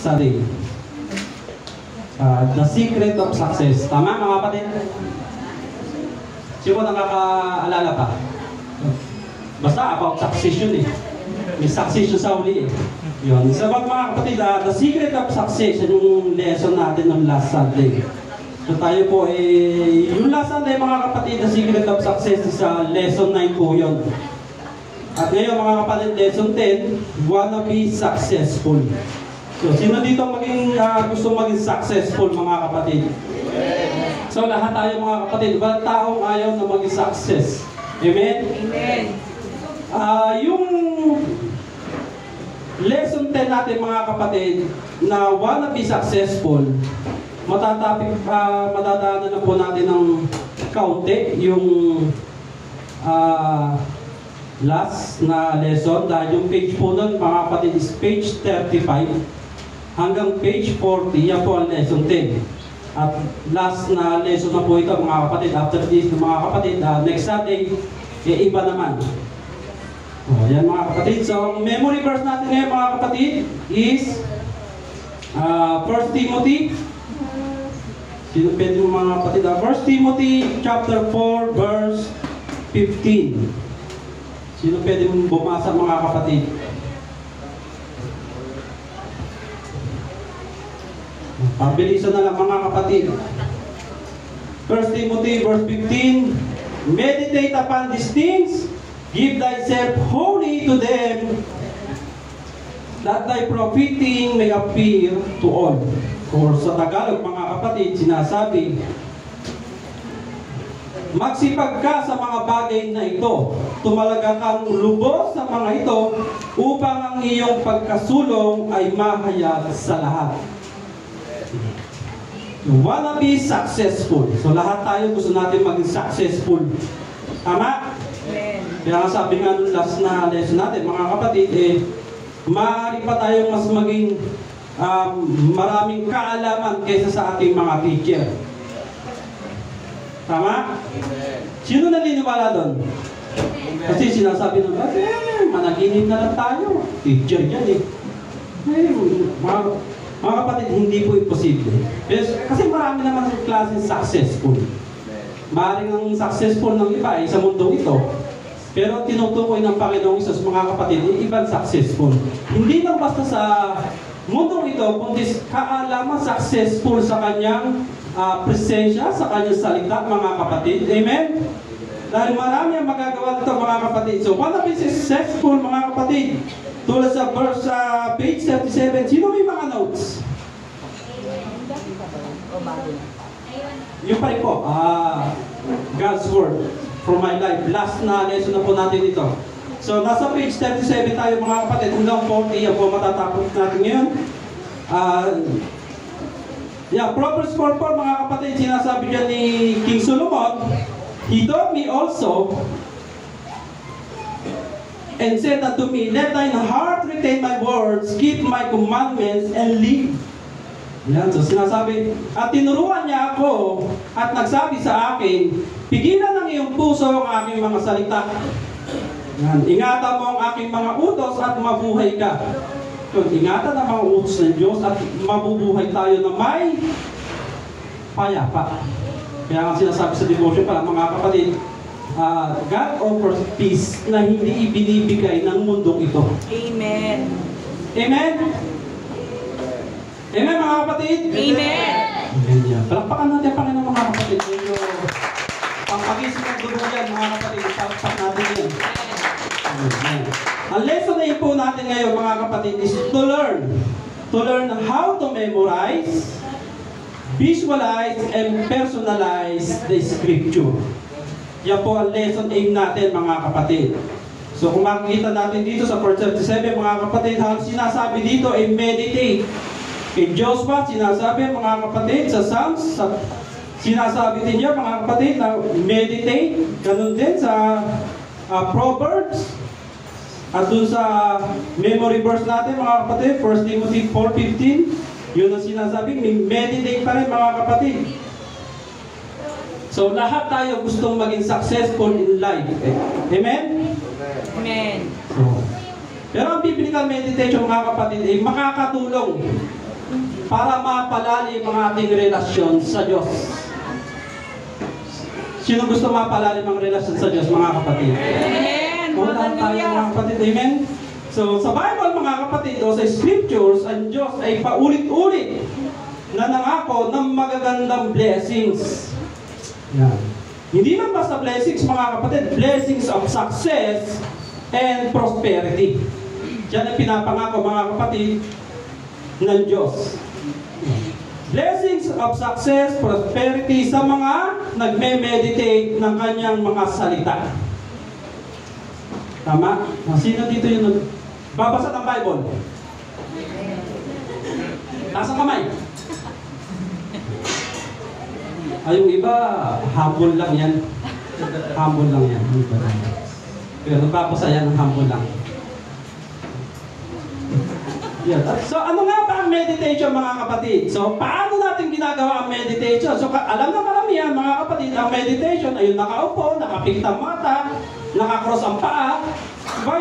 study. The secret of success. Tama mga kapatid? Sino nakakaalala pa? Basta about success yun eh. May success yun sa uli eh. Yun. So mga kapatid, the secret of success, yung lesson natin ng last Sunday. So tayo po yung last Sunday mga kapatid, the secret of success is lesson 9 po yun. At ngayon mga kapatid, lesson 10, wanna be successful. So sino dito gusto maging successful mga kapatid? So lahat tayo mga kapatid, walang taong ayaw na maging success. Amen? Amen. Yung lesson 10 natin mga kapatid na wanna be successful, madadaanan na po natin ng kaunti yung last na lesson dahil yung page po nun mga kapatid is page 35 hanggang page 40, yan po ang lesson 10. At last na lesson na po ito mga kapatid. After this mga kapatid, next Sunday iba naman. Yan mga kapatid. So memory verse natin ngayon mga kapatid is 1 Timothy. Sino pwede mo mga kapatid? 1 Timothy chapter 4 verse 15. Sino pwede mo bumasa mga kapatid? Pabilisan na lang mga kapatid. 1 Timothy verse 15. Meditate upon these things, give thyself wholly to them, that thy profiting may appear to all. Or sa Tagalog mga kapatid, sinasabi, magsipag ka sa mga bagay na ito, tumalaga kang lubos sa mga ito, upang ang iyong pagkasulong ay mahayag sa lahat. You wanna be successful. So lahat tayo gusto natin maging successful. Tama? Kaya nga sabi nga nung last na lesson natin, mga kapatid, maaari pa tayong mas maging maraming kaalaman kaysa sa ating mga teacher. Tama? Sino naniniwala doon? Kasi sinasabi nung managinip na lang tayo. Teacher yan eh. Mga kapatid, hindi po imposible. Kasi marami naman sa klaseng successful. Maaaring ang successful ng iba ay sa mundong ito. Pero tinutukoy ng Panginoong Isus, mga kapatid, ibang successful. Hindi lang basta sa mundong ito, kundi kaalaman successful sa kanyang presensya, sa kanyang salita, mga kapatid. Amen? Dahil marami ang magagawa nito, mga kapatid. So, wanna be successful, mga kapatid. Tulad sa verse page 37, sino may mga notes? Yung pa rin po, God's Word for my life. Last na lesson na po natin ito. So, nasa page 37 tayo mga kapatid. Hanggang 40, yan po matatapos natin ngayon. Proverbs 4:4 mga kapatid, sinasabi dyan ni King Solomon, he taught me also, and said unto me, let thine heart retain my words, keep my commandments, and live. Yan, so sinasabi, at tinuruan niya ako, at nagsabi sa akin, pigilan ng iyong puso ang aking mga salita. Yan, ingatan mo ang aking mga utos at mabuhay ka. So, ingatan ang mga utos ng Diyos at mabubuhay tayo na may payapa. Kaya nga sinasabi sa devotion pala, mga kapatid, God offers peace na hindi ibinibigay ng mundong ito. Amen. Amen? Amen mga kapatid? Amen. Amen. Palakpakan natin ang Panginoon mga kapatid. Pangpagising ng dugo yan mga kapatid. Palakpak natin yan. Amen. Ang lesson na po natin ngayon mga kapatid is to learn. To learn how to memorize, visualize, and personalize the scripture. Yan po ang lesson aim natin mga kapatid. So kung makikita natin dito sa verse 37 mga kapatid, halos sinasabi dito ay meditate. Kay Joshua sinasabi mga kapatid, sa Psalms sinasabi din niya mga kapatid na meditate. Ganun din sa Proverbs. At dun sa memory verse natin mga kapatid, 1 Timothy 4:15, yun ang sinasabi, meditate pa rin mga kapatid. So, lahat tayo gustong maging successful in life. Amen? Amen. So, pero ang biblical meditation, mga kapatid, ay makakatulong para mapalalim ang ating relasyon sa Diyos. Sino gusto mapalalim ang relasyon sa Diyos, mga kapatid? Amen. Lahat tayo, mga kapatid. Amen? So, sa Bible, mga kapatid, o sa Scriptures, ang Diyos ay paulit-ulit na nangako ng magagandang blessings. Yan. Hindi lang basta blessings, mga kapatid, blessings of success and prosperity. Yan ang pinapangako, mga kapatid, ng Diyos. Blessings of success, prosperity sa mga nagme-meditate ng kanyang mga salita. Tama? Sino dito yung babasa ng Bible? Taas ang kamay. Ay, yung iba, humble lang yan. Humble lang yan. Pero babasa yan ng humble lang. Yan. So, ano nga ba ang meditation, mga kapatid? So, paano natin ginagawa ang meditation? So, alam na karamihan, mga kapatid, ang meditation ay yung nakaupo, nakapikta mata, nakakross ang paa, diba?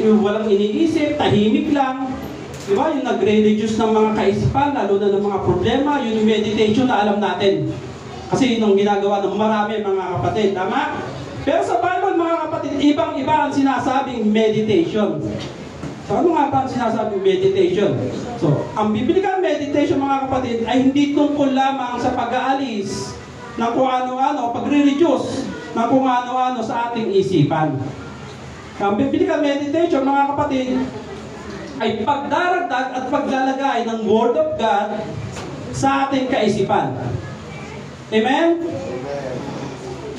Yung walang iniisip, tahimik lang, diba? Yung nagre-reduce ng mga kaisipan, lalo na ng mga problema, yun yung meditation na alam natin. Kasi yun ang ginagawa ng marami, mga kapatid. Tama? Pero sa Bible, mga kapatid, ibang-iba ang sinasabing meditation. So, ano nga ba ang sinasabing meditation? So, ang biblical meditation, mga kapatid, ay hindi tungkol lamang sa pag-aalis ng kung ano-ano, pagre-reduce ng kung ano-ano sa ating isipan. Ang biblical meditation, mga kapatid, ay pagdaragdag at paglalagay ng Word of God sa ating kaisipan. Amen?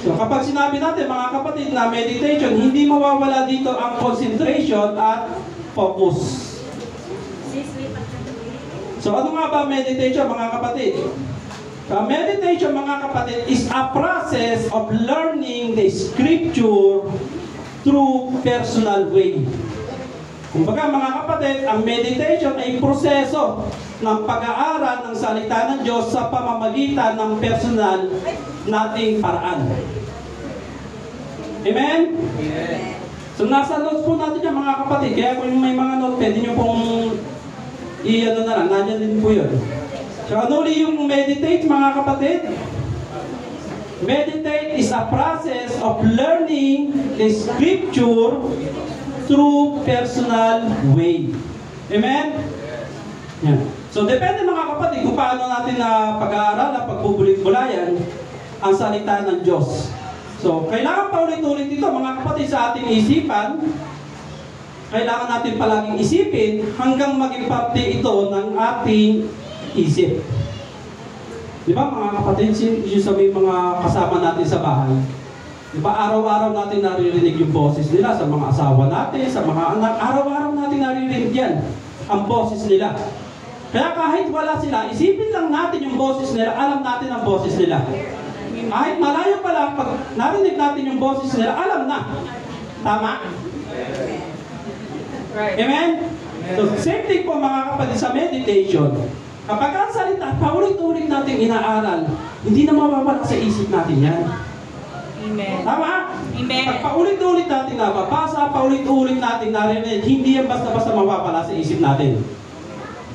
So, kapag sinabi natin, mga kapatid, na meditation, hindi mawawala dito ang concentration at focus. So, ano nga ba meditation, mga kapatid? Meditation, mga kapatid, is a process of learning the Scripture through personal way. Kumbaga, mga kapatid, ang meditation ay proseso ng pag-aaral ng salita ng Diyos sa pamamagitan ng personal nating paraan. Amen? Amen. So, nasa notes po natin yan, mga kapatid. Kaya kung may mga notes, pwede nyo pong i-ano na lang. Nandiyan din po yun. So, ano ulit yung meditate, mga kapatid? Meditate is a process of learning the Scripture through personal way. Amen? Yan. So, depende, mga kapatid, kung paano natin na pag-aaral, pagbubulit-bulayan ang salita ng Diyos. So, kailangan paulit-ulit ito, mga kapatid, sa ating isipan. Kailangan natin palaging isipin hanggang maging parte ito ng ating isip. Di ba, mga kapatid, yung sa may mga kasama natin sa bahay, di ba, araw-araw natin naririnig yung boses nila sa mga asawa natin, sa mga anak, araw-araw natin naririnig yan, ang boses nila. Kaya kahit wala sila, isipin lang natin yung boses nila, alam natin ang boses nila. Kahit malayo pa lang, pag narinig natin yung boses nila, alam na. Tama? Right. Amen? So, same thing po, mga kapatid, sa meditation. Kapag ang salita, paulit-ulit natin inaaral, hindi na mawawala sa isip natin yan. Amen. Tama? Amen. Pag paulit-ulit natin nababasa, paulit-ulit natin narinig, hindi yan basta-basta mawawala sa isip natin.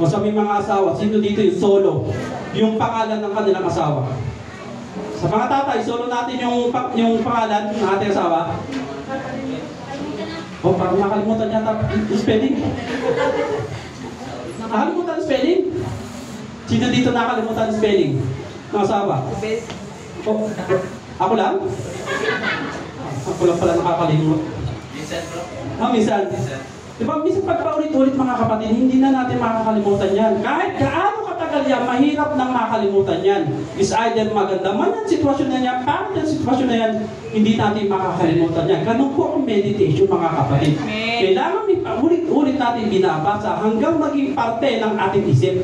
O sa may mga asawa, sino dito yung solo? Yung pangalan ng kanilang asawa. Sa mga tatay, solo natin yung pangalan ng ating asawa. O, parang nakalimutan yata yung spelling. Nakalimutan yung spelling? Sino dito nakalimutan yung spelling ng asawa? O, ako lang? Ako lang pala nakakalimut. Minsan. Diba, minsan pag paulit-ulit, mga kapatid, hindi na natin makakalimutan yan. Kahit gaano katagal yan, mahirap nang makalimutan yan. Is either maganda man yan, sitwasyon na yan, kahit yung sitwasyon na yan, hindi natin makakalimutan yan. Ganun po ang meditation, mga kapatid. Kailangan ulit-ulit natin binabasa hanggang maging parte ng ating isip.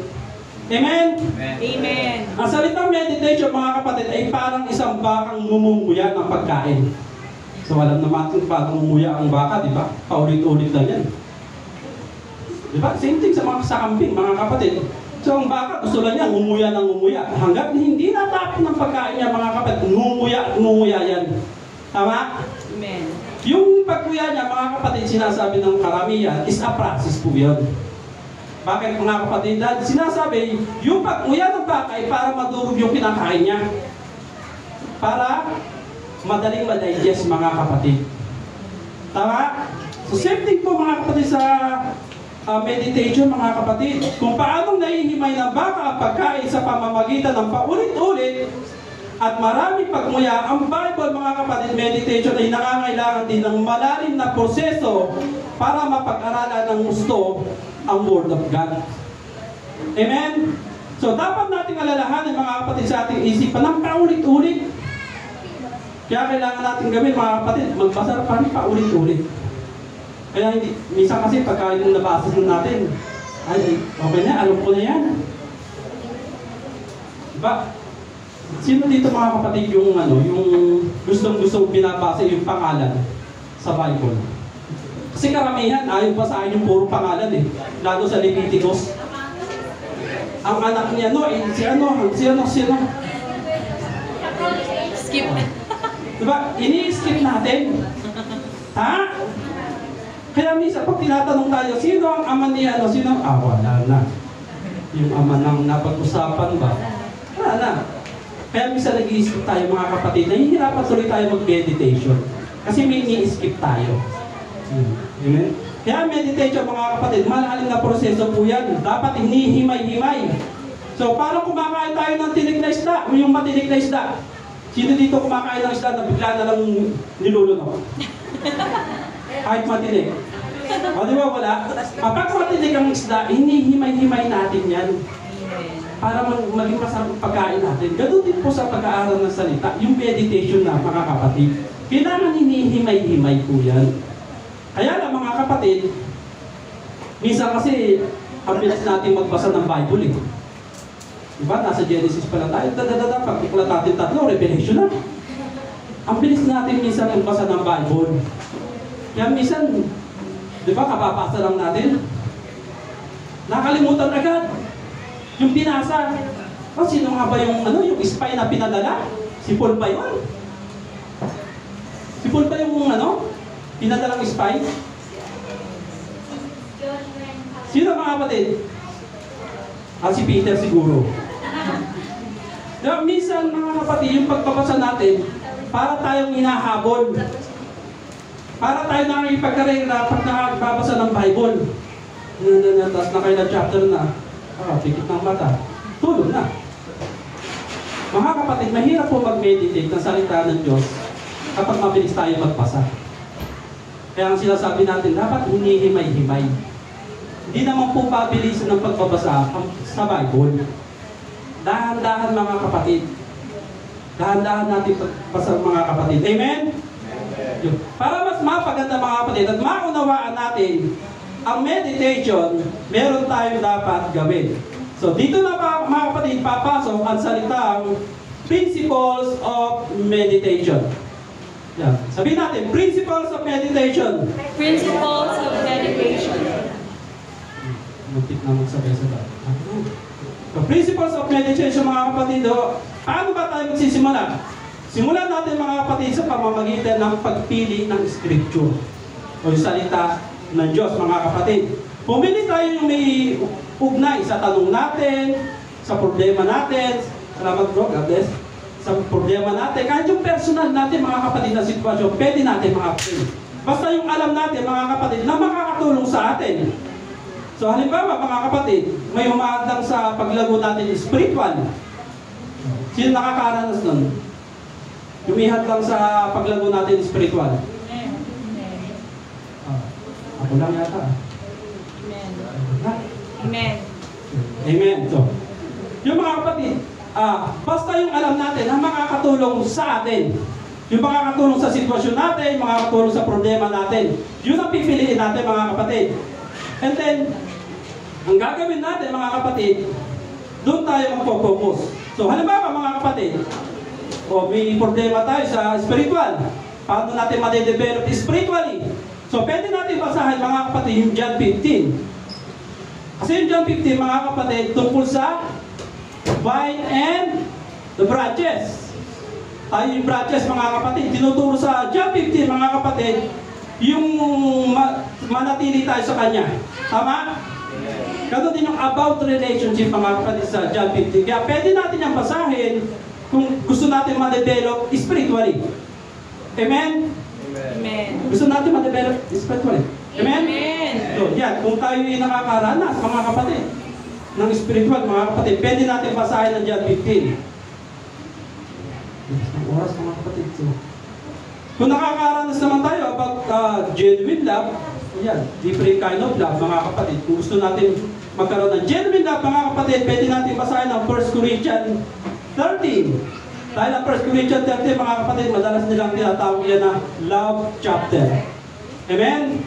Amen? Amen. Ang salitang meditation, mga kapatid, ay parang isang bakang mumumuya ng pagkain. So, alam naman kung paano mumuya ang baka, di ba? Paulit-ulit lang yan. Di ba? Same thing sa mga kasakamping, mga kapatid. So, ang baka, gusto lang niya, ngumuya ng ngumuya. Hanggat hindi natapos ng pagkain niya, mga kapatid, ngumuya yan. Tama? Amen. Yung pagkuya niya, mga kapatid, sinasabi ng karamihan, is a process po yun. Bakit mga kapatid? Dahil sinasabi, yung pag-uya ng baka ay para madurog yung kinakain niya. Para madaling ma-digest mga kapatid. Tama? So same thing po mga kapatid sa meditation mga kapatid. Kung paanong nahihimay ng baka ang pagkain sa pamamagitan ng paulit-ulit at marami pagmuya, ang Bible mga kapatid, meditation ay nangangailangan din ng malalim na proseso para mapag-aralan ng gusto ang Word of God. Amen? So dapat nating alalahanin mga kapatid sa ating isipan ng paulit-ulit. Kaya kailangan natin gawin mga kapatid, magbasa pa rin paulit-ulit. Kaya hindi, minsan kasi pagka yung nabasa natin, ay okay na, alam ko na yan. Diba? Sino dito mga kapatid yung gustong-gustong binabasa yung pangalan sa Bible? Kasi karamihan, ayaw basahin yung puro pangalan eh. Lalo sa Leviticus. Ang anak niya, sino? Skip. Diba? Ini-skip natin. Ha? Kaya minsan, pag tinatanong tayo, sino ang ama niya? Wala na. Yung ama nang napag-usapan ba? Wala na. Kaya minsan nag-i-skip tayo mga kapatid. Nahihirapan tuloy tayo mag-meditation. Kasi may ini-skip tayo. Amen? Kaya meditation mga kapatid, malalim na proseso po yan. Dapat hinihimay-himay. So, parang kumakain tayo ng tinik na isda, o yung matinik na isda. Sino dito kumakain ng isda na bigla na lang nilulunok? Kahit matinik. O di ba wala? Kapag matinik ang isda, hinihimay-himay natin yan. Para maging masarap pagkain natin. Ganun din po sa pag-aaral ng salita, yung meditation na mga kapatid. Kailangan hinihimay-himay po yan. Kaya lang mga kapatid, minsan kasi ang bilis natin magbasa ng Bible eh. Diba? Nasa Genesis pa lang tayo. Pag iklat natin tatlo, Revelation na. Ang bilis natin minsan magbasa ng Bible. Kaya minsan, di ba, kababasa lang natin. Nakalimutan agad. Yung binasa. O, sino nga ba yung spy na pinadala? Si Paul ba yun? Si Paul ba yung pinadalang spy? Sino mga kapatid? Si Peter siguro. Diba, minsan mga kapatid, yung pagpapasa natin, para tayong hinahabol. Para tayo nakikipagkarera pag nakakabasa ng Bible. Tapos nakailang chapter na. Pikit ng mata. Tulog na. Mga kapatid, mahirap po mag-meditate ng salita ng Diyos kapag mabilis tayo magbasa. Kaya ang sinasabi natin, dapat hinihimay-himay. Hindi naman po pabilisan ng pagbabasa sa Bible. Dahan-dahan mga kapatid. Dahan-dahan natin pagbasa mga kapatid. Amen? Para mas mapaganda mga kapatid at maunawaan natin ang meditation, meron tayong dapat gawin. So dito na mga kapatid, papasok ang salitang principles of meditation. Yan. Sabihin natin, principles of meditation. Principles of meditation. Muntik na magsabay-sabay. So, principles of meditation mga kapatid, paano ba tayo magsisimula? Simulan natin mga kapatid sa pamamagitan ng pagpili ng scripture o yung salita ng Diyos mga kapatid. Pumili tayo yung may ugnay sa tanong natin, sa problema natin. Salamat bro, God bless. Sa problema natin, kahit yung personal natin mga kapatid na sitwasyon, pwede natin mga kapatid. Basta yung alam natin mga kapatid na makakatulong sa atin. So halimbawa mga kapatid, may umaandang sa paglago natin spiritual. Sino nakakaranas nun? Lumihad lang sa paglago natin spiritual. Ako lang yata. Amen. Amen. So, yung mga kapatid, basta yung alam natin na makakatulong sa atin. Yung makakatulong sa sitwasyon natin, makakatulong sa problema natin. Yun ang pipiliin natin mga kapatid. And then, ang gagawin natin mga kapatid, doon tayo magpo-focus. So halimbawa mga kapatid, may problema tayo sa spiritual. Paano natin ma-develop spiritually? So pwede natin basahin mga kapatid yung John 15. Kasi yung John 15 mga kapatid, tungkol sa vine and the branches. Tayo yung branches mga kapatid. Tinuturo sa John 15 mga kapatid, yung manatili tayo sa Kanya. Tama? Ganun din yung about relationship, mga kapatid, sa John 15. Kaya pwede natin yung basahin kung gusto natin ma-develop spiritually. Amen? Amen. Gusto natin ma-develop spiritually. Amen? Amen. So, yan. Kung tayo ay nakakaranas, mga kapatid, ng spiritual, mga kapatid, pwede natin basahin ng John 15. Ang oras, mga kapatid. So, kung nakakaranas naman tayo about genuine love, yan, different kind of love, mga kapatid. Kung gusto natin magkaroon ng genuine love, mga kapatid, pwede natin basahin ng 1 Corinthians 13. Dahil ang 1 Corinthians 13, mga kapatid, madalas nilang tinatawag yan na love chapter. Amen?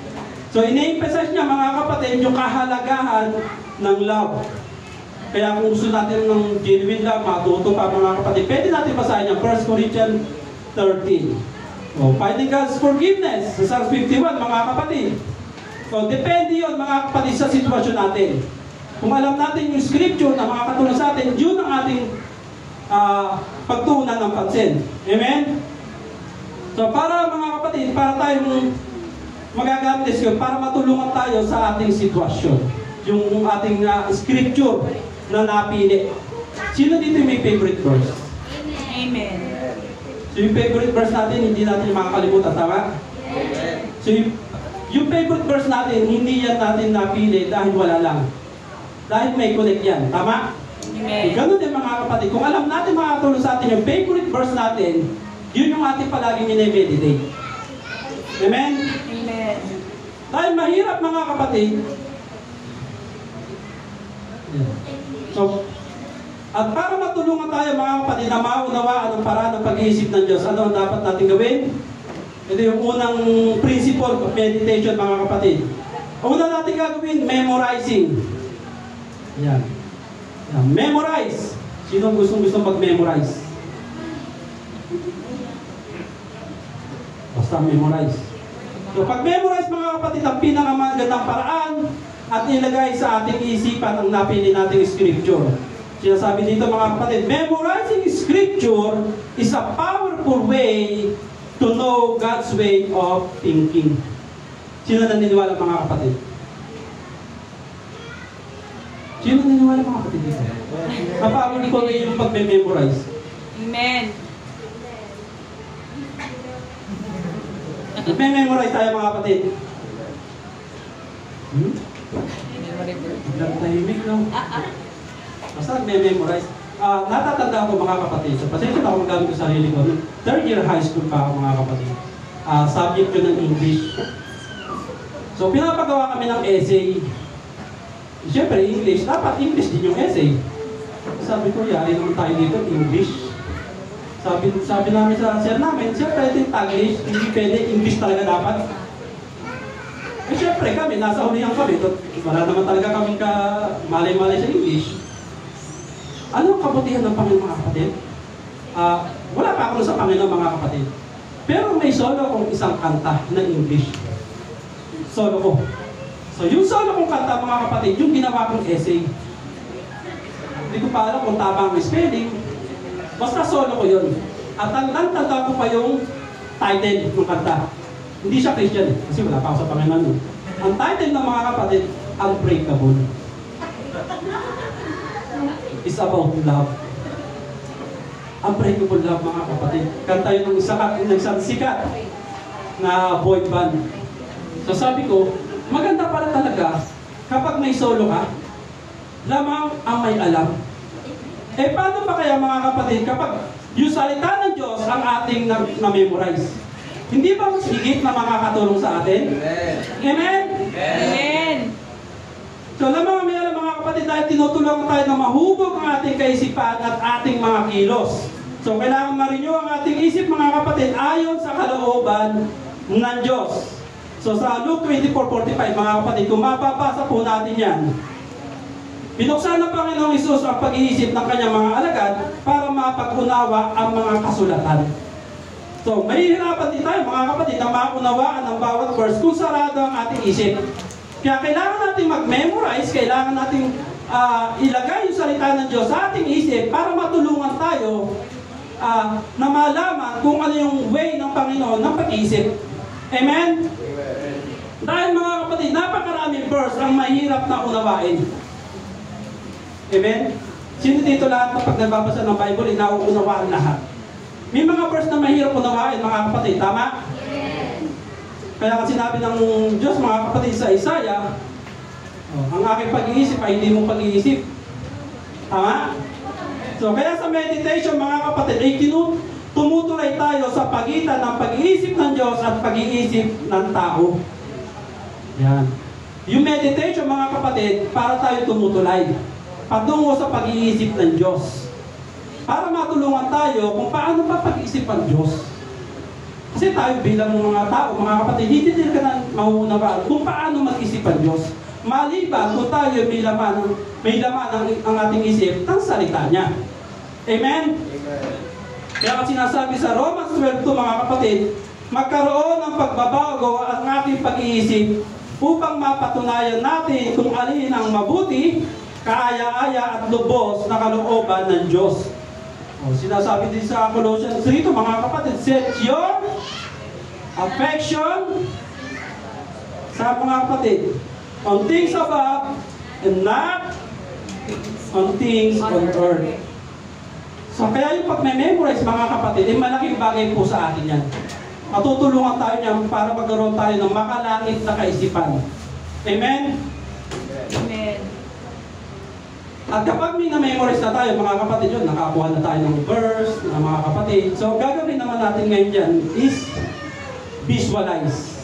So, ina-emphasize niya, mga kapatid, yung kahalagahan ng love. Kaya kung gusto natin ng genuine love, matuto pa, mga kapatid, pwede natin basahin yung 1 Corinthians 13. So, finding God's forgiveness sa Psalms 51, mga kapatid. So, depende yun, mga kapatid, sa sitwasyon natin. Kung alam natin yung scripture na makakatulong sa atin, yun ang ating pagtuunan ng pansin. Amen? So, para, mga kapatid, para tayong magagamit this para matulungan tayo sa ating sitwasyon. Yung ating scripture na napili. Sino dito may favorite verse? Amen. So, yung favorite verse natin, hindi natin makakalimutan. Tama? So, yung favorite verse natin, hindi yan natin napili dahil wala lang. Dahil may connect yan. Tama? Amen. Ganun din, mga kapatid. Kung alam natin makakatulong sa atin yung favorite verse natin, yun yung ating palaging minimeditate. Amen? Amen. Dahil mahirap, mga kapatid. So, at para matulungan tayo, mga kapatid, na maunawaan ang paraan ng pag-iisip ng Diyos, ano ang dapat natin gawin? Ito yung unang principle of meditation, mga kapatid. Ang una natin gagawin, memorizing. Yan. Yan. Memorize. Sino gustong mag-memorize? Basta memorize. So, pag-memorize, mga kapatid, ang pinakamagandang paraan at ilagay sa ating isipan ang napili nating scripture. Sinasabi dito, mga kapatid, memorizing scripture is a powerful way to know God's way of thinking. Sino naniniwala, mga kapatid? Sino naniniwala, mga kapatid dito? Powerful way yung pag-memorize. Amen. Memorize tayo, mga kapatid. Tahimik, no? Basta nag-memorize. Natatanda ko, mga kapatid. So, pasensya na ako magamit ko sa sarili ko. Third year high school pa ako, mga kapatid. Subject ko ng English. So, pinapagawa kami ng essay. Siyempre, English. Dapat English din yung essay. Sabi ko, yari naman tayo dito, English. Sabi namin sa sir namin, siyempre, ito yung Taglish. Hindi pwede, English talaga dapat. Eh, siyempre kami, nasa hulihan kami. Wala naman talaga kami malay-malay sa English. Ano ang kabutihan ng Panginoon, mga kapatid? Wala pa ako sa Panginoon, mga kapatid. Pero may solo kong isang kanta na English. Solo ko. So, yung solo kong kanta, mga kapatid, yung ginawa kong essay. Hindi ko pa alam kung tama ang spelling. Basta solo ko yun. At tanda ko pa yung title ng kanta. Hindi siya Christian kasi wala pa ako sa Panginoon. Ang title ng mga kapatid, Unbreakable. It's about love. Unbreakable love, mga kapatid. Kanta yun ng isang sikat na boy band. So sabi ko, maganda pala talaga kapag may solo ka, lamang ang may alam. Eh paano pa kaya, mga kapatid, kapag yung salita ng Diyos ang ating na-memorize? Hindi ba mas higit na makakatulong sa atin? Amen? Amen? Amen. So lamang may alam, mga kapatid, dahil tinutulungan tayo na mahubog ang ating kaisipan at ating mga kilos. So kailangan ma-renew ang ating isip, mga kapatid, ayon sa kalooban ng Diyos. So sa Luke 24:45, mga kapatid, kung mapapasa po natin yan, binuksan ng Panginoong Hesus ang pag-iisip ng kanyang mga alagad para mapag-unawa ang mga kasulatan. So, mahihirapan din tayo, mga kapatid, na maunawaan ang bawat verse kung sarado ang ating isip. Kaya kailangan natin mag-memorize, kailangan natin ilagay yung salita ng Diyos sa ating isip para matulungan tayo na malaman kung ano yung way ng Panginoon ng pag-iisip. Amen? Dahil, mga kapatid, napakaraming verse ang mahirap na unawain. Amen? Sino dito lahat na pag nagbabasa ng Bible, nauunawaan lahat? May mga verse na mahirap unawain, mga kapatid. Tama? Kaya kasi sinabi ng Diyos, mga kapatid, sa Isaiah, ang aking pag-iisip ay hindi mong pag-iisip. Tama? So, kaya sa meditation, mga kapatid, ay tumutulay tayo sa pagitan ng pag-iisip ng Diyos at pag-iisip ng tao. Yan. Yung meditation, mga kapatid, para tayo tumutulay patungo sa pag-iisip ng Diyos. Para matulungan tayo kung paano pa pag-iisip ang Diyos. Kasi tayo bilang mga tao, mga kapatid, hindi din ka na maunawaan kung paano mag-isip ang Diyos. Maliban kung tayo may laman ang ating isip ng salita niya. Amen? Amen. Kaya kasi sinasabi sa Romans 12, mga kapatid, magkaroon ng pagbabago ang ating pag-iisip upang mapatunayan natin kung alin ang mabuti, kaaya-aya at lubos na kalooban ng Diyos. Sinasabi din sa Colossians 3, mga kapatid, set your affection sa mga kapatid on things above and not on things on earth. So kaya yung pag-memorize, mga kapatid, ay malaking bagay po sa atin yan. Matutulungan tayo niyan para magkaroon tayo ng makalangit na kaisipan. Amen? Amen. At kapag may na-memorize na tayo, mga kapatid, yun, nakakuha na tayo ng verse, mga kapatid. So gagawin naman natin ngayon dyan is visualize.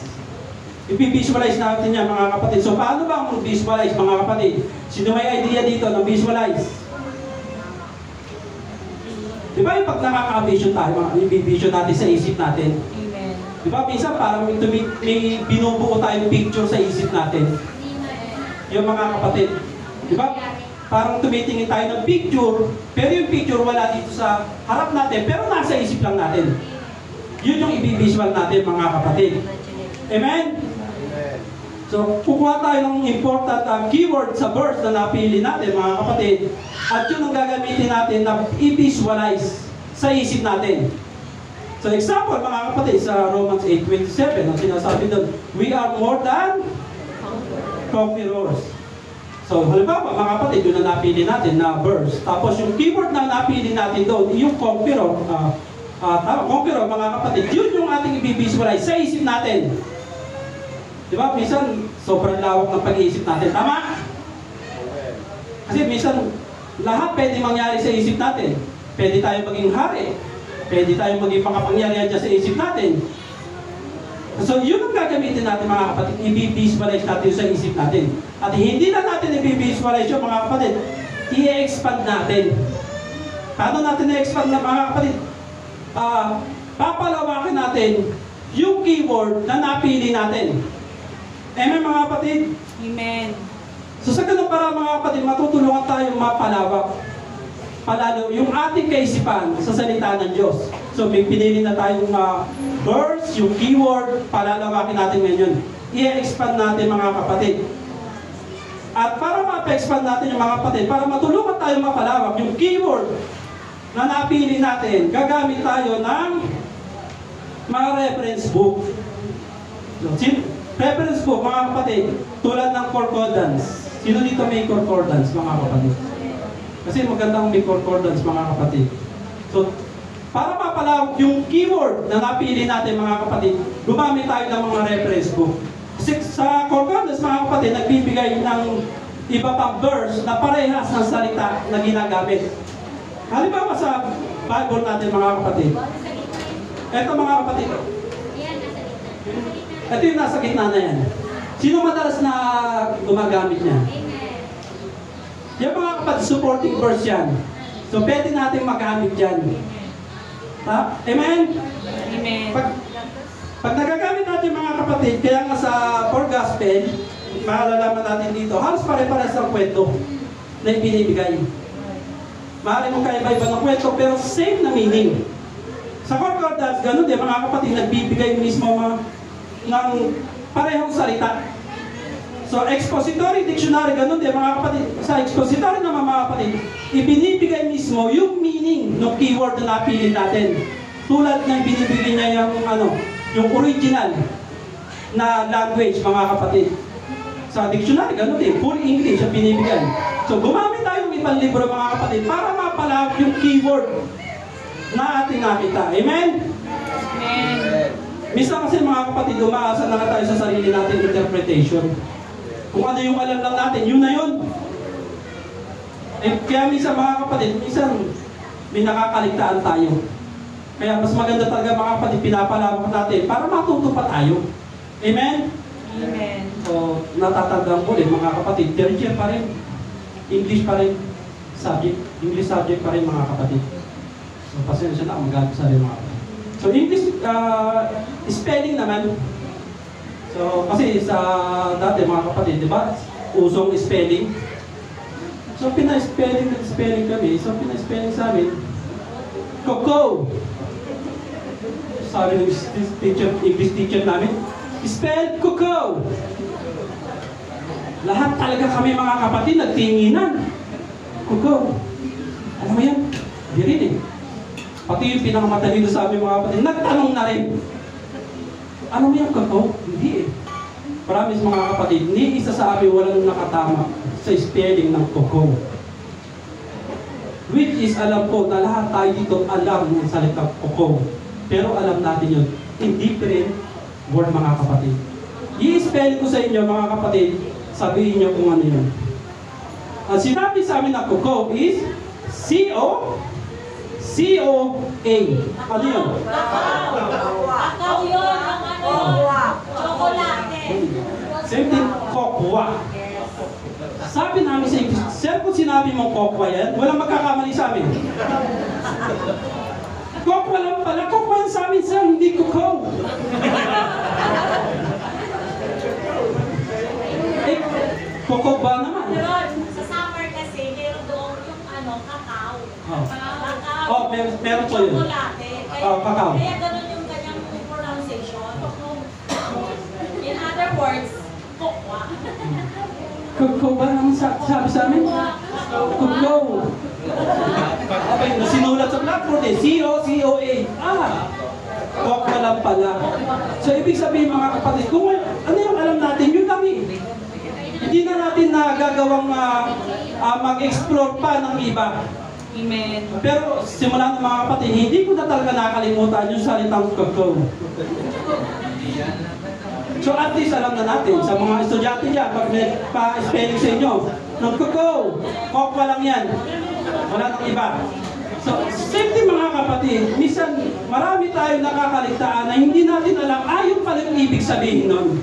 I-visualize natin yan, mga kapatid. So paano ba ang visualize, mga kapatid? Sino may idea dito ng visualize? Di ba yung pag nakaka-vision tayo, i-vision natin sa isip natin? Amen. Di ba minsan parang may binubuo tayong picture sa isip natin? Yung mga kapatid. Di ba? Parang tumitingin tayo ng picture, pero yung picture wala dito sa harap natin, pero nasa isip lang natin. Yun yung i-visual natin, mga kapatid. Amen? So, kukuha tayo ng important keyword sa verse na napili natin, mga kapatid. At yun ang gagamitin natin na i-visualize sa isip natin. So, example, mga kapatid, sa Romans 8:27, ang sinasabi doon, we are more than conquerors. So, halimbawa, mga kapatid, yun na napili natin na verse. Tapos, yung keyword na napili natin doon, yung conqueror, conqueror, mga kapatid, yun yung ating i-visualize sa isip natin. Di ba? Minsan, sobrang lawak ng pag-iisip natin. Tama? Kasi minsan, lahat pwede mangyari sa isip natin. Pwede tayo maging hari. Pwede tayo maging pangkapangyarihan dyan sa isip natin. So, yun ang gagamitin natin, mga kapatid. I-visualize natin sa isip natin. At hindi na natin i-visualize yung mga kapatid. I-expand natin. Paano natin i-expand na, mga kapatid? Papalawakin natin yung keyword na napili natin. Amen, mga kapatid? Amen. So sa ganun para, mga kapatid, matutulungan tayong mapalawak palalo yung ating kaisipan sa salita ng Diyos. So may pinili na tayong verse, yung keyword, palalawakin natin ngayon. I-expand natin, mga kapatid. At para ma-expand natin yung mga kapatid, para matulungan tayong mapalawak yung keyword na napili natin, gagamit tayo ng mga reference book. So, reference book, mga kapatid, tulad ng concordance. Sino dito may concordance, mga kapatid? Kasi magandang may concordance, mga kapatid. So, para mapalawak yung keyword na napili natin, mga kapatid, gumamit tayo ng mga reference book. Kasi sa concordance, mga kapatid, nagbibigay ng iba pang verse na parehas ng salita na ginagamit. Halimbawa sa Bible natin, mga kapatid. Ito, mga kapatid. Ito yung nasa gitna na yan. Sino madalas na gumagamit niya? Yung mga kapatid, supporting verse yan. So, pwede natin magamit yan. Ha? Amen? Amen. Pag nagagamit natin, mga kapatid, kaya nga sa For Gospel, makalalaman natin dito, halos pare-pares ang kwento na ibinibigay. Maaari mong kaiba-iba ng kwento, pero same na meaning. Sa concordance, ganun din, mga kapatid, nagbibigay mismo ng parehong salita. So, expository dictionary, ganun din, mga kapatid. Sa expository naman, mga kapatid, ibinibigay mismo yung meaning ng keyword na napili natin. Tulad ng binibigay niya yung original na language, mga kapatid. Sa dictionary, ganun din, full English ang binibigay. So, gumamit tayo ng ibang libro mga kapatid para mapalawak yung keyword na ating nakita. Amen? Amen. Minsan kasi mga kapatid, umaasa na nga tayo sa sarili natin interpretation. Kung ano yung alam lang natin, yun na yun. Kaya minsan mga kapatid, minsan may nakakaligtaan tayo. Kaya mas maganda talaga mga kapatid, pinapalawak natin para matuto pa tayo. Amen? Amen. So, natatandaan ko rin mga kapatid, third year pa rin. English pa rin subject. English subject pa rin mga kapatid. So, pasensya na ako magalit sa rin mga kapatid. So, English spelling naman. So, kasi sa dati mga kapatid, di ba? Usong spelling. So, spelling kami. So, spelling sa amin, Coco. Sabi ng teacher, English teacher namin, spell Coco. Lahat talaga kami mga kapatid nagtinginan. Coco. Alam mo yan? Hindi rin eh. Pati yung pinakamatalino sa amin mga kapatid, nagtanong na rin. Ano mo yan Coco? Hindi eh. Promise mga kapatid, ni isa sa amin walang nakatama sa spelling ng Coco. Which is alam ko na lahat tayo dito alam ng salitang Coco. Pero alam natin yun, in different word mga kapatid. I-spell ko sa inyo mga kapatid, sabihin nyo kung ano yun. Ang sinabi sa amin na Coco is C-O-C-O-A. Ano yun? Kakao yun, ang ano, chocolate. Same thing, kokwa. Sabi namin sa English, sir, kung sinabi mong kokwa yan, walang magkakamali sa amin. Kokwa lang pala, kokwa yan sa amin, sir, hindi Coco. Eh, Coco ba naman? Meron, sa summer kasi, meron doon yung ano, kakao. Oh. Kakao. Oh, meron po yun. Chocolate. Oh, kakao. Kaya ganun yung kanyang pronunciation. In other words, kokwa. Coco ba naman sabi sa amin? Coco. Okay, sinulat sa blackboard eh. C-O-C-O-A. Kokwa lang pala. So, ibig sabihin mga kapatid, kung ano yung alam natin, yun lang eh. Hindi na natin nagagawang mag-explore pa ng iba. Amen. Pero simula ng mga kapatid, hindi ko na talaga nakalimutan yung salitang Coco. So at least alam na natin sa mga estudyante dyan, pag may pa-spelling sa inyo, ng Coco, kokwa lang yan. Wala nang iba. So, safety mga kapatid, minsan marami tayong nakakaligtaan na hindi natin alam, yung pala yung ibig sabihin nun.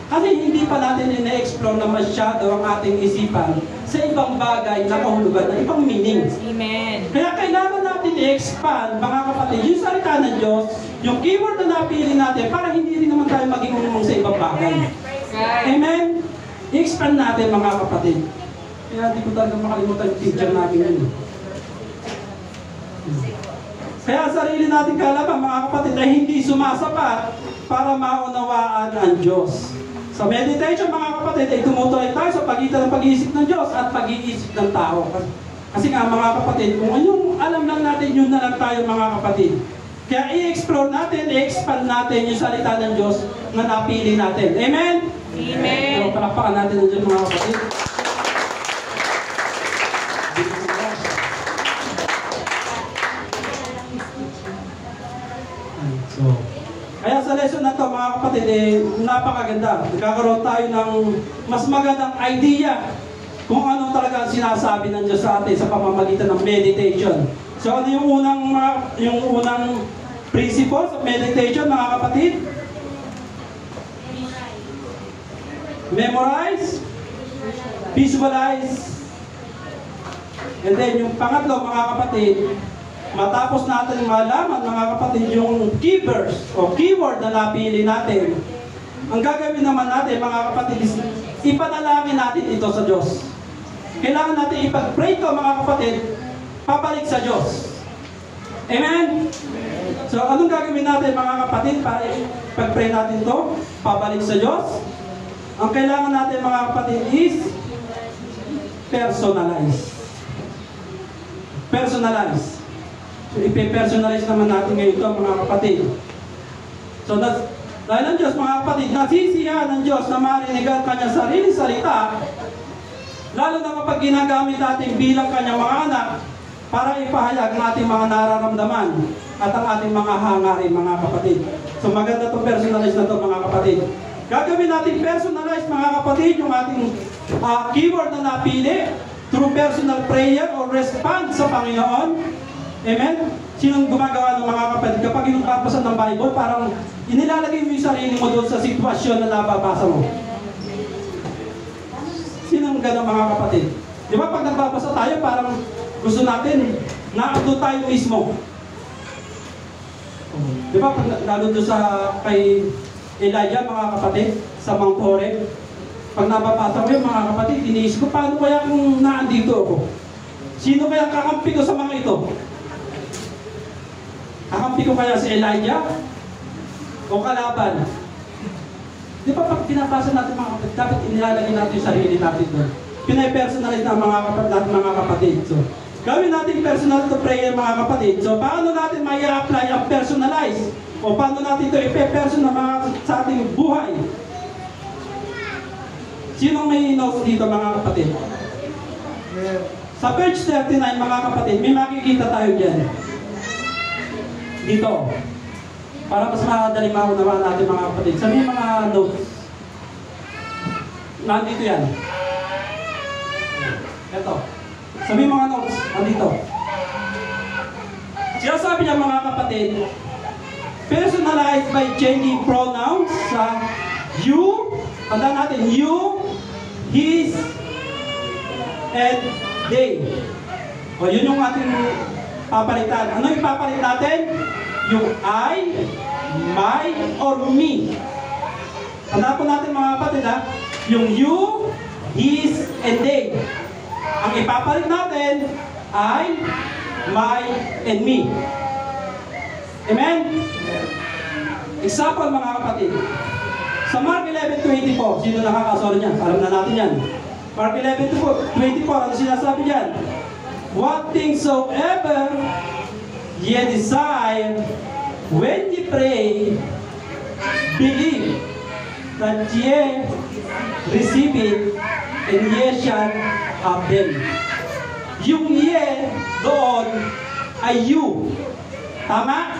Kasi hindi pa natin ina-explore na masyado ang ating isipan sa ibang bagay na kahulugan, na ibang meanings. Amen. Kaya kailangan natin i-expand, mga kapatid, yung salita ng Diyos, yung keyword na napili natin para hindi rin naman tayo maging umumong sa ibang bagay. Amen? I-expand natin mga kapatid. Kaya di ko talaga makalimutan yung teacher natin yun. Kaya sarili natin kalaban mga kapatid ay hindi sumasapat para maunawaan ang Diyos. Sa meditation mga kapatid ay tumutuloy tayo sa pagitan ng pag-iisip ng Diyos at pag-iisip ng tao. Kasi nga mga kapatid, kung anong alam lang natin, yun na lang tayo mga kapatid. Kaya i-explore natin, i-expand natin yung salita ng Diyos na napili natin. Amen? Amen. So, palakpakan natin ng Diyos mga kapatid. So, kaya sa lesson na to mga kapatid, napakaganda. Nagkakaroon tayo ng mas magandang idea kung ano talaga ang sinasabi ng Diyos sa atin sa pamamagitan ng meditation. So ano yung unang principles of meditation mga kapatid? Memorize, visualize, and then yung pangatlo mga kapatid, matapos natin malaman mga kapatid yung keywords o keyword na napili natin, ang gagawin naman natin mga kapatid is ipanalangin natin ito sa Diyos. Kailangan natin ipag-pray ito mga kapatid, pabalik sa Diyos. Amen? So anong gagawin natin mga kapatid para ipag-pray natin ito, pabalik sa Diyos? Ang kailangan natin mga kapatid is personalize. Personalize. So, ipe-personalize naman natin ngayon ito mga kapatid. So, dahil ang Diyos mga kapatid, nasisiyahan ng Diyos na marinig ang kanyang sariling salita, Lalo na kapag ginagamit natin bilang kanyang mga anak para ipahayag ang ating mga nararamdaman at ang ating mga hangarin, mga kapatid. So maganda itong personalize na ito, mga kapatid. Gagawin natin personalize, mga kapatid, yung ating keyword na napili through personal prayer or response sa Panginoon. Amen? Sinong gumagawa ng mga kapatid? Kapag inugbabasa ng Bible, parang inilalagay mo yung sarili mo doon sa sitwasyon na nababasa mo. Sinong gano'n, mga kapatid? Di ba pag nagbabasa tayo, parang gusto natin na doon tayo mismo. Di ba pag lalo doon sa kay Elijah, mga kapatid, sa Mount Horeb, pag nababasa ko yung mga kapatid, iniisip ko, paano kaya kung naandito ako? Sino kaya kakampi ko sa mga ito? Kakampi ko kaya si Elijah? O kalaban? Di ba pag pinapasa natin, mga kapatid, dapat inilalagay natin yung sarili natin doon. Pinay-personalize na mga kapatid. So, gawin natin personal to prayer, mga kapatid. So, paano natin mai-apply ang personalize? O paano natin ito ipe-personal sa ating buhay? Sinong may notes dito, mga kapatid? Sa page 39, mga kapatid, may makikita tayo dyan. Dito. Para mas madaling maunawaan natin, mga kapatid. Sa may mga notes. Nandito yan. Ito. Sa may mga notes, nandito. Sinasabi niya, mga kapatid, personalized by changing pronouns sa you, tandaan natin, you, his, and they. O yun yung ating papalitan. Ano yung papalit natin? Yung I, my, or me. Tandaan po natin, mga kapatid, ha? Yung you, his, and they. Ang ipapalit natin, I, my, and me. Amen? Example, mga kapatid. Sa Mark 11:24, sino nakakasorry niyan? Alam na natin yan. Mark 11:24, ano sinasabi diyan? What things soever ye desire, when ye pray, believe that ye receive it, and ye shall have them. Yung ye doon ay you. Tama?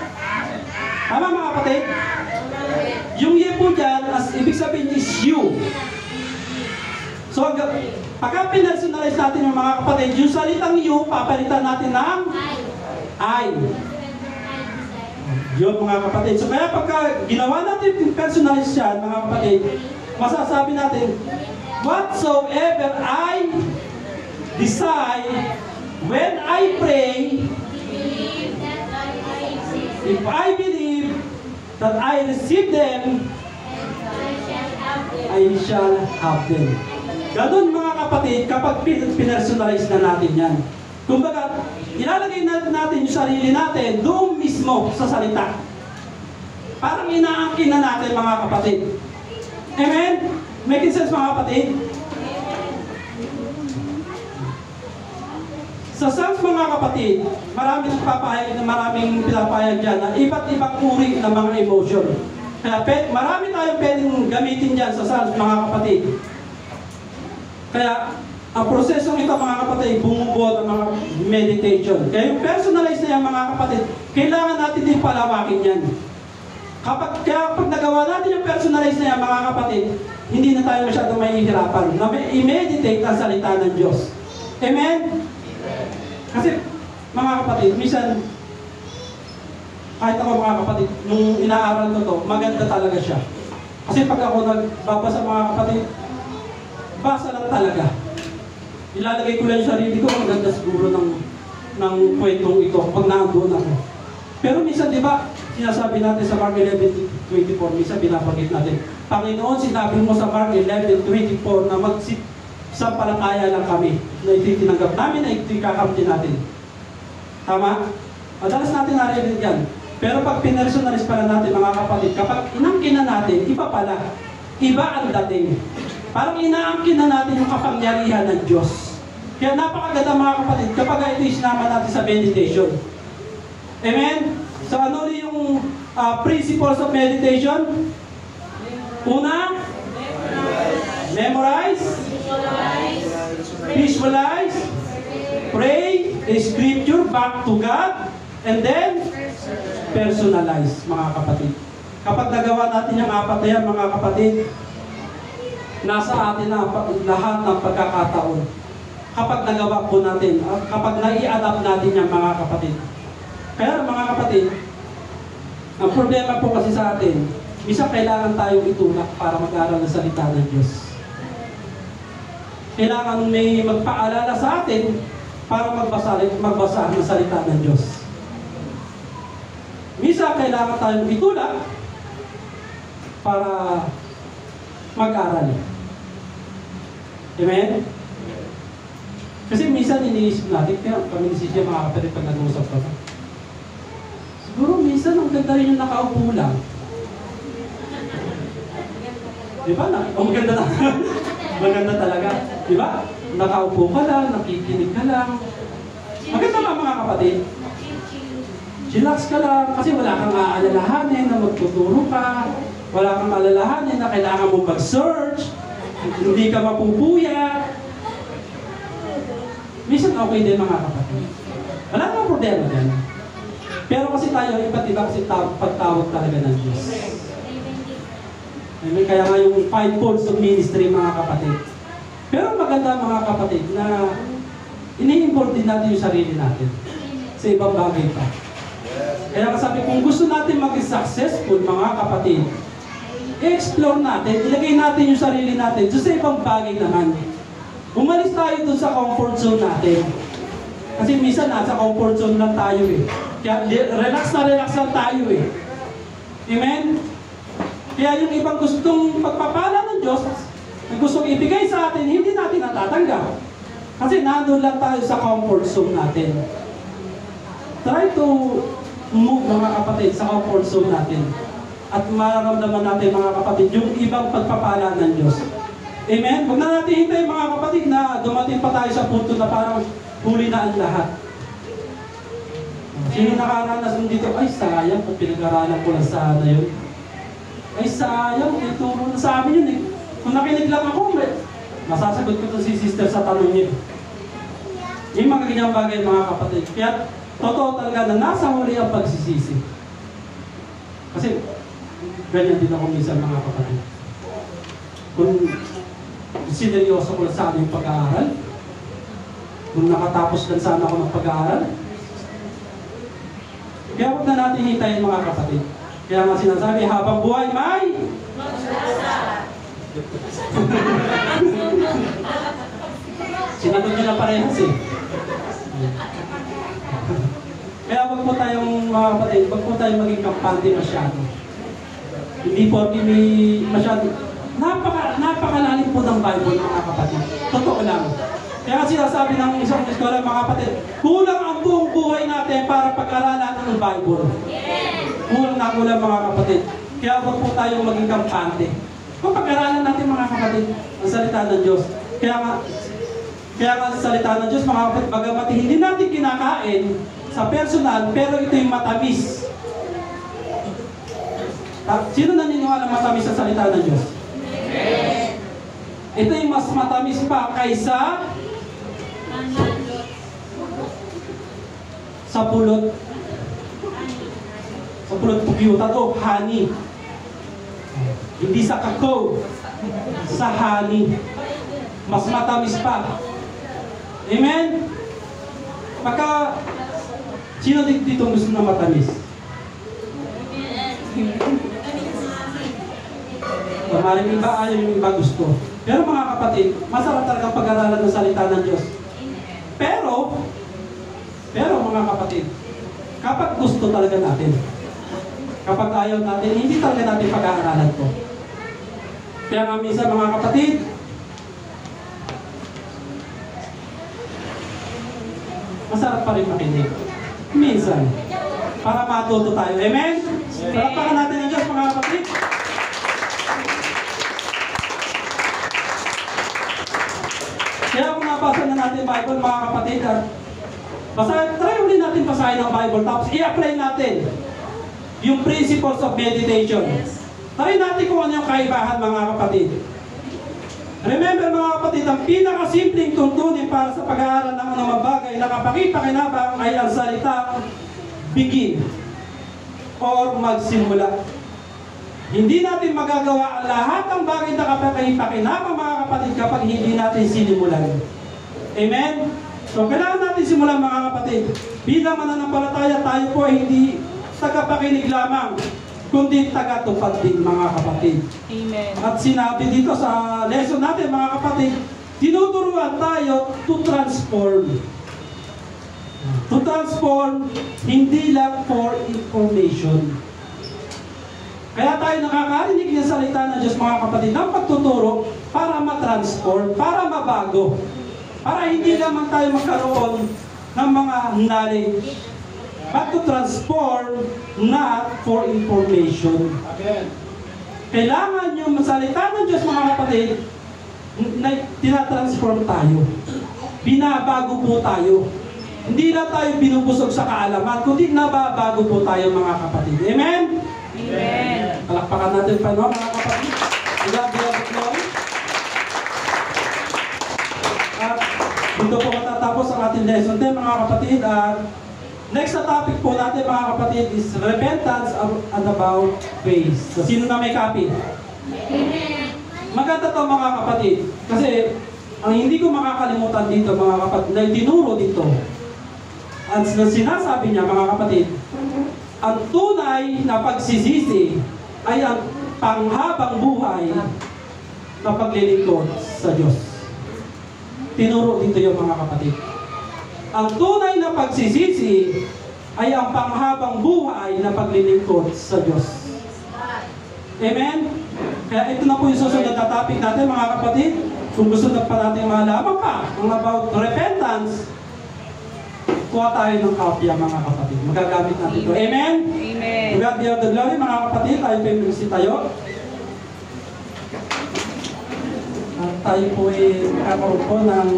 Tama, mga kapatid? Yung ye po dyan, as ibig sabihin is you. So, pagka pinersonalize natin yung mga kapatid, yung salitang you, papalitan natin ng I. Yun, mga kapatid. So, kaya pagka ginawa natin personalize yan, mga kapatid, masasabi natin, whatsoever I desire, when I pray, if I believe that I receive them, I shall have them. Ganun, mga kapatid, kapag pinersonalize na natin yan. Kumbaga, ilalagay natin yung sarili natin doon mismo sa salita. Parang inaangkin na natin, mga kapatid. Amen? Making sense, mga kapatid? Sa Psalms, mga kapatid, maraming pinapahayag dyan na iba't ibang uri ng mga emotion. Kaya marami tayong pwedeng gamitin dyan sa Psalms, mga kapatid. Kaya ang prosesong ito, mga kapatid, bumubuo ng mga meditation. Kaya yung personalized na yan, mga kapatid, kailangan natin din palawakin yan. Kaya pag nagawa natin yung personalized na yan, mga kapatid, hindi na tayo masyadong mahihirapan na i-meditate ang salita ng Diyos. Amen? Kasi, mga kapatid, minsan, kahit ako, mga kapatid, nung inaaral ko to, maganda talaga siya. Kasi pag ako nagbabasa, mga kapatid, basa lang talaga. Ilalagay ko lang yung sarili ko, maganda siguro ng kwentong ito pag naandoon ako. Pero minsan, di ba, sinasabi natin sa Mark 11:24, minsan binabagit natin, Panginoon, sinabi mo sa Mark 11:24 na sampalataya lang kami na ititinanggap namin na itikakamti natin. Tama? Madalas natin narinig yan. Pero pag pinersonalize pala natin, mga kapatid, kapag inangkin na natin, iba pala. Iba ang dating. Parang inaangkin na natin yung kapangyarihan ng Diyos. Kaya napakaganda, mga kapatid, kapag ito isinama natin sa meditation. Amen? So ano rin yung principles of meditation? Una, memorize. visualize, pray, scripture back to God, and then personalize, mga kapatid. Kapag nagawa natin yung apat na yan, mga kapatid, nasa atin na lahat ng pagkakataon. Kapag nagawa po natin, kapag nai-adapt natin yung mga kapatid. Kaya mga kapatid, ang problema po kasi sa atin, isa kailangan tayong itulak para mag-aral ng salita ng Diyos. Kailangan may magpaalala sa atin para magbasa ng salita ng Diyos. Misa kailangan tayong itulak para mag-aral. Amen? Kasi minsan iniisip natin, kaya kami ni Sisya mga kapatid pag nag-uusap pa. Siguro minsan ang ganda rin yung nakaupo lang. Di ba? Maganda na. Maganda talaga. Di ba? Nakaupo ka lang, nakikinig ka lang. Maganda ba mga kapatid? Chillax ka lang kasi wala kang aalalahanin na magtuturo ka. Wala kang aalalahanin na kailangan mong mag-search. Hindi ka mapupuya. Minsan okay din mga kapatid. Wala namang problema dyan. Pero kasi tayo, iba't iba kasi pagtawag talaga ng Diyos. Kaya nga yung 5 folds of ministry mga kapatid. Pero maganda mga kapatid na ini-import din natin yung sarili natin sa ibang bagay pa. Kaya kasabi, kung gusto natin maging successful mga kapatid, i-explore natin, ilagay natin yung sarili natin sa ibang bagay naman. Umalis tayo dun sa comfort zone natin. Kasi minsan nasa comfort zone lang tayo eh. Kaya relax lang tayo eh. Amen? Kaya yung ibang gustong pagpapala ng Diyos, na gustong ibigay sa atin, hindi natin natatanggap. Kasi nandun lang tayo sa comfort zone natin. Try to move mga kapatid sa comfort zone natin. At mararamdaman natin mga kapatid yung ibang pagpapala ng Diyos. Amen? Huwag na natin hintay mga kapatid na dumating pa tayo sa punto na parang huli na ang lahat. Sino nakaranas nun dito? Ay sayang kung pinag-aralan ko lang sana yun. Ay sayang, ituro na sa amin yun eh. Kung nakinig lang ako, masasagot ko to si sister sa tanong niya. Yung mga ganyang bagay mga kapatid. Kaya totoo talaga na nasa huli ang pagsisisi. Kasi ganyan din ako minsan mga kapatid. Kung sineryoso ko lang sana yung pag-aaral, kung nakatapos lang sana ako ng pag-aaral, kaya huwag na natin hintayin mga kapatid. Kaya nga sinasabi, habang buhay may sinagot nyo na parehas eh. Kaya wag po tayong mga kapatid, wag po tayong maging kampante masyado. Hindi porke may masyado. Napakalalim po ng Bible mga kapatid. Totoo lang. Kaya sinasabi ng isang scholar mga kapatid, kulang ang buong buhay natin para pag-aralan ng Bible. Kulang na kulang mga kapatid. Kaya wag po tayong maging kampante. Kung pag-aralan natin mga kapatid, ang salita ng Diyos. Kaya nga sa salita ng Diyos mga kapatid, bagamat hindi natin kinakain sa personal, pero ito yung matamis. Sino naniniwala matamis sa salita ng Diyos? Ito yung mas matamis pa kaysa sa pulot pugyutan o honey. Hindi sa kakao, sa honey. Mas matamis pa. Amen? Pagka, sino dito gusto na matamis? Maraming iba ayaw, yung iba gusto. Pero mga kapatid, masarap talagang pag-aralan ng salita ng Diyos. Pero mga kapatid, kapag gusto talaga natin, kapag ayaw natin, hindi talaga natin pag-aaralan to. Kaya nga minsan mga kapatid, masarap pa rin makinig. Minsan, para matuto tayo. Amen? Palakpakan natin ang Diyos mga kapatid. Kaya kung nabasa na natin Bible mga kapatid, try ulit natin basahin ang Bible, tapos i-apply natin yung principles of meditation. Try natin kung ano yung kaibahan mga kapatid. Remember mga kapatid, ang pinakasimpleng tuntunin para sa pag-aaral ng anumang bagay na kapakipakinabang ay ang salita begin or magsimula. Hindi natin magagawa ang lahat ng bagay na kapakipakinabang mga kapatid kapag hindi natin sinimulan. Amen? So kailangan natin simulan mga kapatid. Bilang mananampalataya, tayo po ay hindi tagapakinig lamang, kundi tagatupad din mga kapatid. Amen. At sinabi dito sa lesson natin mga kapatid, tinuturuan tayo to transform. To transform, hindi lang for information. Kaya tayo nakakarinig ng salita ng Diyos mga kapatid ng pagtuturo para ma-transform, para mabago. Para hindi naman tayo magkaroon ng mga knowledge, but to transform, not for information. Amen. Kailangan yung salita ng Diyos mga kapatid na tinatransform tayo. Binabago po tayo. Hindi na tayo binubusog sa kaalaman, kundi nababago po tayo mga kapatid. Amen? Amen. Palakpakan natin pa no mga kapatid. Glory. At dito po matatapos ang ating lesson din mga kapatid. At next na topic po natin mga kapatid is repentance and about faith. So, sino na may copy? Maganda to mga kapatid. Kasi ang hindi ko makakalimutan dito mga kapatid na tinuro dito. At sinasabi niya mga kapatid, ang tunay na pagsisisi ay ang panghabang buhay na paglilingkod sa Diyos. Tinuro dito yung mga kapatid. Ang tunay na pagsisisi ay ang panghabang buhay na paglilingkod sa Diyos. Amen? Kaya ito na po yung susunod na topic natin mga kapatid. Kung gusto na pa natin malaman pa ang about repentance, kuha tayo ng kopya mga kapatid. Magagamit natin ito. Amen? Amen. To God be all the glory mga kapatid. Tayo po yung tayo. At tayo po ay kakaroon po ng